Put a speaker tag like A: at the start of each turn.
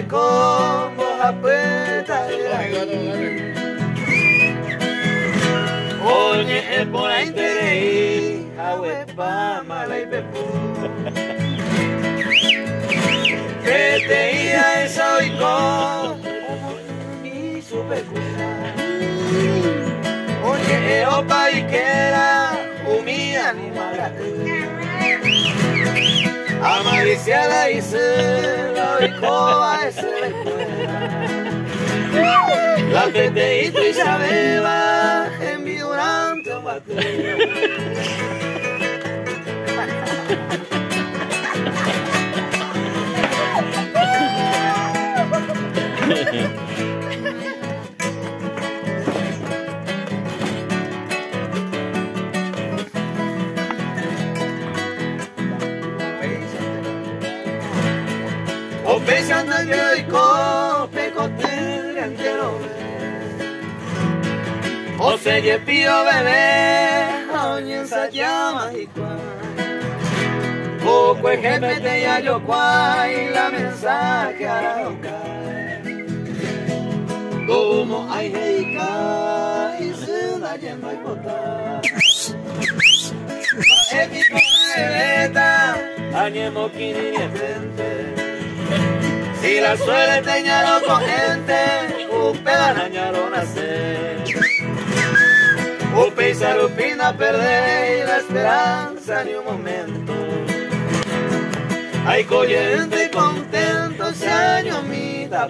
A: como apeta. Oye, por ahí te reí, ahuepa, mala y pepo. Que te iba esa hoy con mi supercura. Oye, opa y que era humilla ni mala. Amariciada y se la oicoa ese la que te hizo y sabeba en mi durante un bateo. O pensando en yo y cope cotel entero. O se ye pío bebé, oñen sa llama y cual. O pues gente ya yo cual, la mensaje a la loca. Como hay heica y se la lleva y botar. Es mi comeleta, añemo quini ni frente. Si la suele teñalo con gente, upe arañaron a nacer. Upe y salupina perder la esperanza ni un momento. Ay, coyente y contento ese año, mi da.